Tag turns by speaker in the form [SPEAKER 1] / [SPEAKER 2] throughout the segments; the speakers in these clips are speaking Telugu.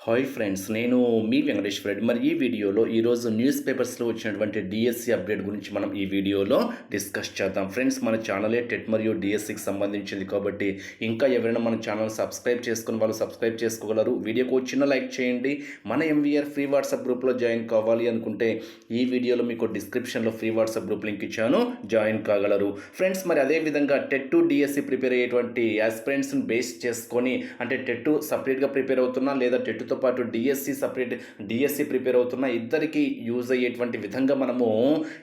[SPEAKER 1] హాయ్ ఫ్రెండ్స్, నేను మీ వెంకటేష్ రెడ్డి. మరి ఈ వీడియోలో ఈరోజు న్యూస్ పేపర్స్లో వచ్చినటువంటి డిఎస్సి అప్డేట్ గురించి మనం ఈ వీడియోలో డిస్కస్ చేద్దాం. ఫ్రెండ్స్, మన ఛానలే టెట్ మరియు డిఎస్సికి సంబంధించింది కాబట్టి ఇంకా ఎవరైనా మన ఛానల్ సబ్స్క్రైబ్ చేసుకుని వాళ్ళు సబ్స్క్రైబ్ చేసుకోగలరు. వీడియోకు చిన్న లైక్ చేయండి. మన ఎంవీఆర్ ఫ్రీ వాట్సాప్ గ్రూప్లో జాయిన్ కావాలి అనుకుంటే ఈ వీడియోలో మీకు డిస్క్రిప్షన్లో ఫ్రీ వాట్సాప్ గ్రూప్ లింక్ ఇచ్చాను, జాయిన్ కాగలరు. ఫ్రెండ్స్, మరి అదేవిధంగా టెట్ డిఎస్సి ప్రిపేర్ అయ్యేటువంటి యాస్పిరెంట్స్ని బేస్ చేసుకొని, అంటే టెట్ సపరేట్గా ప్రిపేర్ అవుతున్నా లేదా టెట్ తో పాటు డిఎస్సి సపరేట్ డిఎస్సి ప్రిపేర్ అవుతున్న ఇద్దరికి యూజ్ అయ్యేటువంటి విధంగా మనము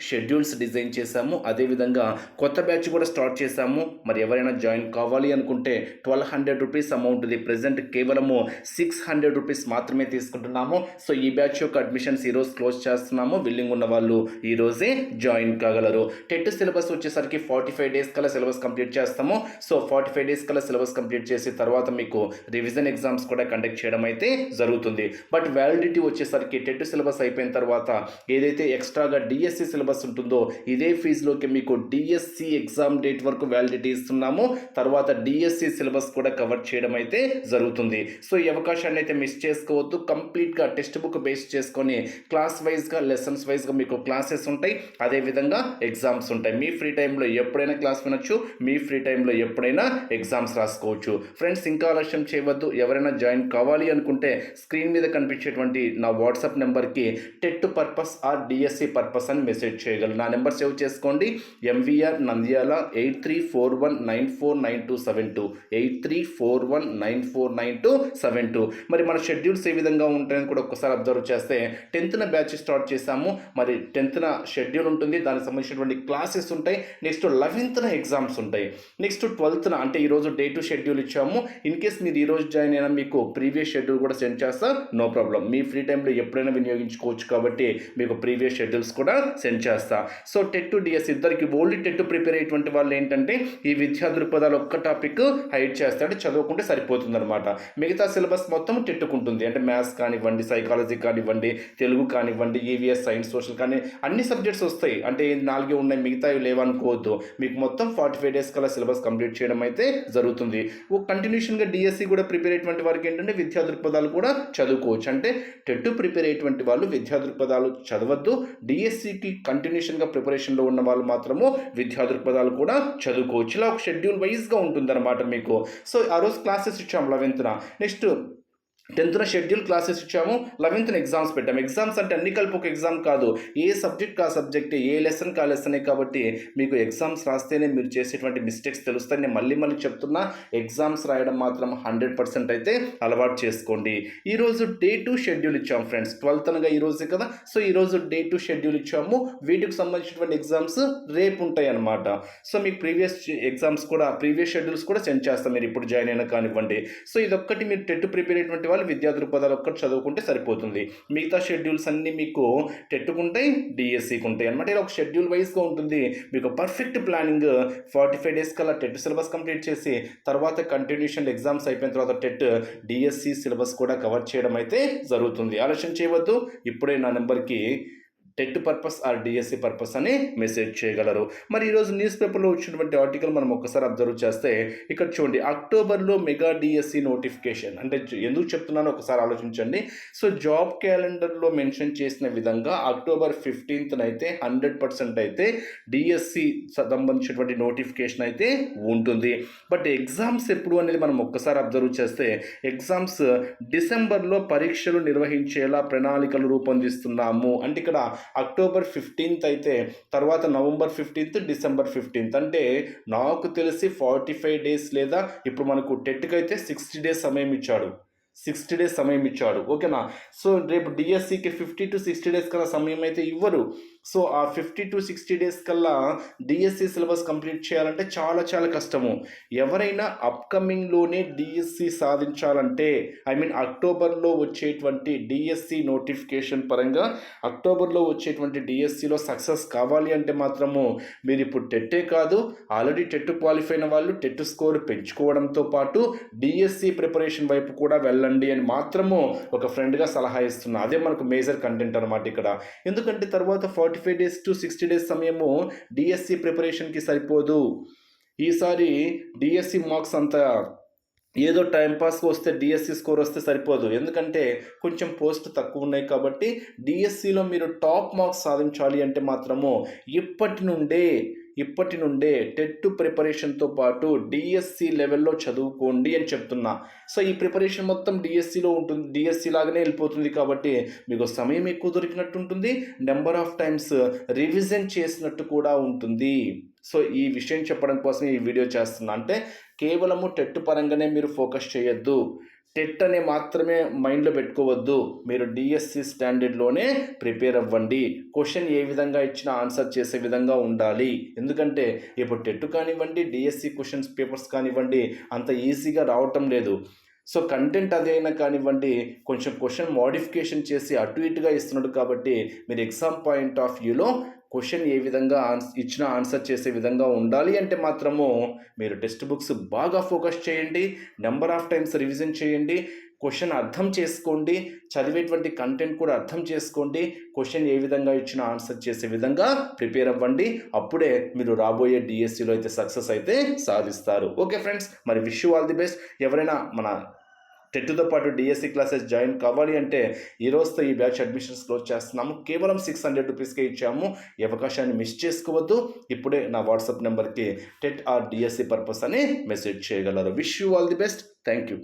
[SPEAKER 1] షెడ్యూల్స్ డిజైన్ చేశాము. అదేవిధంగా కొత్త బ్యాచ్ కూడా స్టార్ట్ చేశాము. మరి ఎవరైనా జాయిన్ కావాలి అనుకుంటే 1200 రూపీస్ అమౌంట్ ఇది. ప్రజెంట్ కేవలము 600 రూపీస్ మాత్రమే తీసుకుంటున్నాము. సో ఈ బ్యాచ్ యొక్క అడ్మిషన్స్ ఈరోజు క్లోజ్ చేస్తున్నాము. విల్లింగ్ ఉన్న వాళ్ళు ఈరోజే జాయిన్ కాగలరు. టెట్ సిలబస్ వచ్చేసరికి 45 డేస్ కల్లా సిలబస్ కంప్లీట్ చేస్తాము. సో 45 డేస్ కల్లా సిలబస్ కంప్లీట్ చేసి తర్వాత మీకు రివిజన్ ఎగ్జామ్స్ కూడా కండక్ట్ చేయడం అయితే జరుగుతుంది. బట్ వ్యాలిడిటీ వచ్చేసరికి టెట్ సిలబస్ అయిపోయిన తర్వాత ఏదైతే ఎక్స్ట్రాగా డిఎస్సి సిలబస్ ఉంటుందో ఇదే ఫీజులోకి మీకు డిఎస్సి ఎగ్జామ్ డేట్ వరకు వ్యాలిడిటీ ఇస్తున్నాము. తర్వాత డిఎస్సి సిలబస్ కూడా కవర్ చేయడం అయితే జరుగుతుంది. సో ఈ అవకాశాన్ని అయితే మిస్ చేసుకోవద్దు. కంప్లీట్గా టెక్స్ట్ బుక్ బేస్ చేసుకొని క్లాస్ వైజ్గా లెసన్స్ వైజ్గా మీకు క్లాసెస్ ఉంటాయి, అదేవిధంగా ఎగ్జామ్స్ ఉంటాయి. మీ ఫ్రీ టైంలో ఎప్పుడైనా క్లాస్ వినొచ్చు, మీ ఫ్రీ టైంలో ఎప్పుడైనా ఎగ్జామ్స్ రాసుకోవచ్చు. ఫ్రెండ్స్, ఇంకా ఆలస్యం చేయవద్దు. ఎవరైనా జాయిన్ కావాలి అనుకుంటే స్క్రీన్ మీద కనిపించేటువంటి నా వాట్సాప్ నెంబర్కి TET purpose or DSC purpose అని మెసేజ్ చేయగలరు. నా నెంబర్ సేవ్ చేసుకోండి. ఎంవీఆర్ నంద్యాల 8341949272 8341949272. మరి మన షెడ్యూల్స్ ఏ విధంగా ఉంటాయని కూడా ఒక్కసారి అబ్జర్వ్ చేస్తే 10th బ్యాచ్ స్టార్ట్ చేశాము. మరి 10th షెడ్యూల్ ఉంటుంది, దానికి సంబంధించినటువంటి క్లాసెస్ ఉంటాయి. నెక్స్ట్ 11th ఎగ్జామ్స్ ఉంటాయి. నెక్స్ట్ 12th అంటే ఈరోజు డే టు షెడ్యూల్ ఇచ్చాము. ఇన్ కేస్ మీరు ఈరోజు జాయిన్ అయినా మీకు ప్రీవియస్ షెడ్యూల్ కూడా సెండ్ చేస్తా, నో ప్రాబ్లం. మీ ఫ్రీ టైంలో ఎప్పుడైనా వినియోగించుకోవచ్చు కాబట్టి మీకు ప్రీవియస్ షెడ్యూల్స్ కూడా సెండ్ చేస్తా. సో టెట్ డిఎస్ ఇద్దరికి ఓన్లీ టెట్ ప్రిపేర్ అయ్యేటువంటి వాళ్ళు ఏంటంటే ఈ విద్యా దృక్పథాలు ఒక్క టాపిక్ హైడ్ చేస్తాడు, చదువుకుంటే సరిపోతుంది అనమాట. మిగతా సిలబస్ మొత్తం టెట్టుకుంటుంది. అంటే మ్యాథ్స్ కానివ్వండి, సైకాలజీ కానివ్వండి, తెలుగు కానివ్వండి, ఈవీఎస్, సైన్స్, సోషల్ కానీ అన్ని సబ్జెక్ట్స్ వస్తాయి. అంటే 4 ఉన్నాయి, మిగతా లేవనుకోవద్దు. మీకు మొత్తం 45 డేస్ కల్లా సిలబస్ కంప్లీట్ చేయడం అయితే జరుగుతుంది. కంటిన్యూషన్గా డిఎస్సి కూడా ప్రిపేర్ అయ్యేటువంటి వారికి ఏంటంటే విద్యా దృక్పథాలు కూడా చదువుకోవచ్చు. అంటే టెట్ ప్రిపేర్ అయ్యేటువంటి వాళ్ళు విద్యా దృక్పథాలు చదవద్దు. డిఎస్సికి కంటిన్యూషన్గా ప్రిపరేషన్లో ఉన్న వాళ్ళు మాత్రము విద్యా దృక్పథాలు కూడా చదువుకోవచ్చు. ఇలా ఒక షెడ్యూల్ వైజ్గా ఉంటుందన్నమాట మీకు. సో ఆ రోజు క్లాసెస్ ఇచ్చాము 11th. Next 10th schedule classes ఇచ్చాము, 11th ఎగ్జామ్స్ పెట్టాము. ఎగ్జామ్స్ అంటే అన్ని కలిపి ఒక ఎగ్జామ్ కాదు, ఏ సబ్జెక్ట్ ఆ సబ్జెక్ట్, ఏ లెసన్ కా లెసనే. కాబట్టి మీకు ఎగ్జామ్స్ రాస్తేనే మీరు చేసేటువంటి మిస్టేక్స్ తెలుస్తాయి. నేను మళ్ళీ చెప్తున్నా, ఎగ్జామ్స్ రాయడం మాత్రం 100% అయితే అలవాటు చేసుకోండి. ఈరోజు డే టు షెడ్యూల్ ఇచ్చాము ఫ్రెండ్స్. 12th ఈరోజే కదా. సో ఈరోజు డే టు షెడ్యూల్ ఇచ్చాము. వీటికి సంబంధించినటువంటి ఎగ్జామ్స్ రేపు ఉంటాయి అన్నమాట. సో మీకు ప్రీవియస్ ఎగ్జామ్స్ కూడా, ప్రీవియస్ షెడ్యూల్స్ కూడా సెండ్ చేస్తాం మీరు ఇప్పుడు జాయిన్ అయినా కానివ్వండి. సో ఇదొక్కటి మీరు టెట్ ప్రిపేర్ అయ్యేటువంటి విద్యా దృక్పథాలు ఒక్కటి చదువుకుంటే సరిపోతుంది. మిగతా షెడ్యూల్స్ అన్ని మీకు టెట్టుకుంటాయి, డిఎస్సికి ఉంటాయి అనమాట. ఇలా ఒక షెడ్యూల్ వైజ్గా ఉంటుంది. మీకు పర్ఫెక్ట్ ప్లానింగ్ 45 డేస్ కల్లా టెట్ సిలబస్ కంప్లీట్ చేసి తర్వాత కంటిన్యూషన్ ఎగ్జామ్స్ అయిపోయిన తర్వాత టెట్ డిఎస్సి సిలబస్ కూడా కవర్ చేయడం అయితే జరుగుతుంది. ఆలస్యం చేయవద్దు. ఇప్పుడే నా నెంబర్కి TET purpose or DSC purpose అని మెసేజ్ చేయగలరు. మరి ఈరోజు న్యూస్ పేపర్లో వచ్చినటువంటి ఆర్టికల్ మనం ఒక్కసారి అబ్జర్వ్ చేస్తే ఇక్కడ చూడండి, అక్టోబర్లో మెగా డిఎస్సి నోటిఫికేషన్. అంటే ఎందుకు చెప్తున్నానో ఒకసారి ఆలోచించండి. సో జాబ్ క్యాలెండర్లో మెన్షన్ చేసిన విధంగా అక్టోబర్ 15th అయితే 100% అయితే డిఎస్సి సంబంధించినటువంటి నోటిఫికేషన్ అయితే ఉంటుంది. బట్ ఎగ్జామ్స్ ఎప్పుడు అనేది మనం ఒక్కసారి అబ్జర్వ్ చేస్తే ఎగ్జామ్స్ డిసెంబర్లో పరీక్షలు నిర్వహించేలా ప్రణాళికలు రూపొందిస్తున్నాము. అంటే ఇక్కడ అక్టోబర్ 15th అయితే తర్వాత నవంబర్ 15th, డిసెంబర్ 15th. అంటే నాకు తెలిసి 45 డేస్ లేదా ఇప్పుడు మనకు టెట్కి అయితే 60 డేస్ సమయం ఇచ్చాడు. 60 డేస్ సమయం ఇచ్చాడు, ఓకేనా. సో రేపు డిఎస్సికి 50 to 60 డేస్ కల్లా సమయం అయితే ఇవ్వరు. సో ఆ 50 to 60 డేస్ కల్లా డిఎస్సి సిలబస్ కంప్లీట్ చేయాలంటే చాలా చాలా కష్టము. ఎవరైనా అప్కమింగ్లోనే డిఎస్సి సాధించాలంటే, అక్టోబర్లో వచ్చేటువంటి డిఎస్సి నోటిఫికేషన్ పరంగా అక్టోబర్లో వచ్చేటువంటి డిఎస్సిలో సక్సెస్ కావాలి అంటే మాత్రము మీరు ఇప్పుడు టెట్టే కాదు, ఆల్రెడీ టెట్ క్వాలిఫై అయిన వాళ్ళు టెట్ స్కోర్ పెంచుకోవడంతో పాటు డిఎస్సి ప్రిపరేషన్ వైపు కూడా వెళ్ళండి అని మాత్రము ఒక ఫ్రెండ్గా సలహా ఇస్తున్నా. అదే మనకు మేజర్ కంటెంట్ అనమాట ఇక్కడ. ఎందుకంటే తర్వాత 45 days to 60 days సమయము డిఎస్సి ప్రిపరేషన్కి సరిపోదు. ఈసారి డిఎస్సి మార్క్స్ అంత ఏదో టైంపాస్కి వస్తే డిఎస్సి స్కోర్ వస్తే సరిపోదు. ఎందుకంటే కొంచెం పోస్ట్ తక్కువ ఉన్నాయి కాబట్టి డిఎస్సిలో మీరు టాప్ మార్క్స్ సాధించాలి అంటే మాత్రము ఇప్పటి నుండే టెట్ ప్రిపరేషన్తో పాటు డిఎస్సి లెవెల్లో చదువుకోండి అని చెప్తున్నా. సో ఈ ప్రిపరేషన్ మొత్తం డిఎస్సిలో ఉంటుంది, డిఎస్సి లాగానే వెళ్ళిపోతుంది కాబట్టి మీకు సమయం ఎక్కువ దొరికినట్టు ఉంటుంది, నెంబర్ ఆఫ్ టైమ్స్ రివిజన్ చేసినట్టు కూడా ఉంటుంది. సో ఈ విషయం చెప్పడం కోసం ఈ వీడియో చేస్తున్నా. అంటే కేవలము టెట్ పరంగానే మీరు ఫోకస్ చేయొద్దు, టెట్ అనే మాత్రమే మైండ్లో పెట్టుకోవద్దు. మీరు డిఎస్సి స్టాండర్డ్లోనే ప్రిపేర్ అవ్వండి. క్వశ్చన్ ఏ విధంగా ఇచ్చినా ఆన్సర్ చేసే విధంగా ఉండాలి. ఎందుకంటే ఇప్పుడు టెట్ కానివ్వండి, డిఎస్సి క్వశ్చన్స్ పేపర్స్ కానివ్వండి అంత ఈజీగా రావటం లేదు. సో కంటెంట్ అదే అయినా కానివ్వండి కొంచెం క్వశ్చన్ మోడిఫికేషన్ చేసి అటు ఇటుగా ఇస్తున్నాడు కాబట్టి మీరు ఎగ్జామ్ పాయింట్ ఆఫ్ వ్యూలో క్వశ్చన్ ఏ విధంగా ఇచ్చిన ఆన్సర్ చేసే విధంగా ఉండాలి అంటే మాత్రము మీరు టెక్స్ట్ బుక్స్ బాగా ఫోకస్ చేయండి, నెంబర్ ఆఫ్ టైమ్స్ రివిజన్ చేయండి, క్వశ్చన్ అర్థం చేసుకోండి, చదివేటువంటి కంటెంట్ కూడా అర్థం చేసుకోండి, క్వశ్చన్ ఏ విధంగా ఇచ్చిన ఆన్సర్ చేసే విధంగా ప్రిపేర్ అవ్వండి. అప్పుడే మీరు రాబోయే డిఎస్సిలో అయితే సక్సెస్ అయితే సాధిస్తారు. ఓకే ఫ్రెండ్స్, మరి wish you all the best. ఎవరైనా మన టెట్తో పాటు డిఎస్సి క్లాసెస్ జాయిన్ కావాలి అంటే ఈ రోజుతో ఈ బ్యాచ్ అడ్మిషన్స్ క్లోజ్ చేస్తున్నాము. కేవలం 600 రూపీస్కే ఇచ్చాము. ఈ అవకాశాన్ని మిస్ చేసుకోవద్దు. ఇప్పుడే నా వాట్సాప్ నెంబర్కి టెట్ ఆర్ డిఎస్సి పర్పస్ అని మెసేజ్ చేయగలరు. Wish you all the best. Thank you.